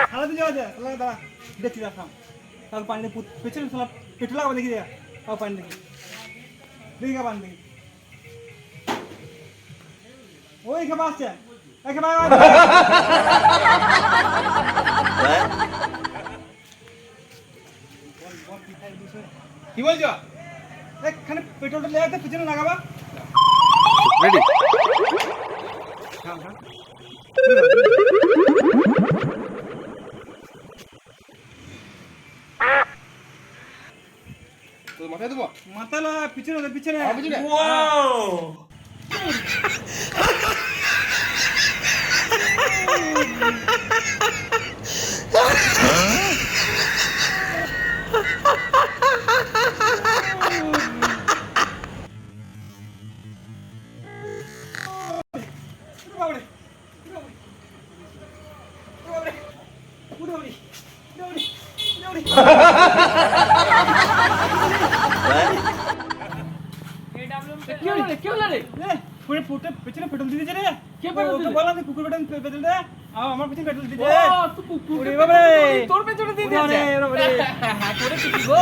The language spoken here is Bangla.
সারা দিন যাওয়া যায় দাঁড়া দেখছি রাখাম তার পানি পেছনে পেট্রোল লাগাবো দেখি দেখা তাও পানি দেখি দেখি পানি দেখি ওই খেপা আসছে কি বলছো এখানে পেট্রোলটা লেগে পিছনে লাগাবা রেডি তো মাথায় দেবো মাথা পিছনে পিছনে পিছনে পেছনে পেট্রোল দিয়েছে রে কে পেট্রোল দিয়েছে? বললাম কুকুর পেট্রোল দে আমার পেছনে পেট্রোল দিয়েছে তোর পেছনে দিয়ে দিয়েছে। বাবা করেছিস কি গো?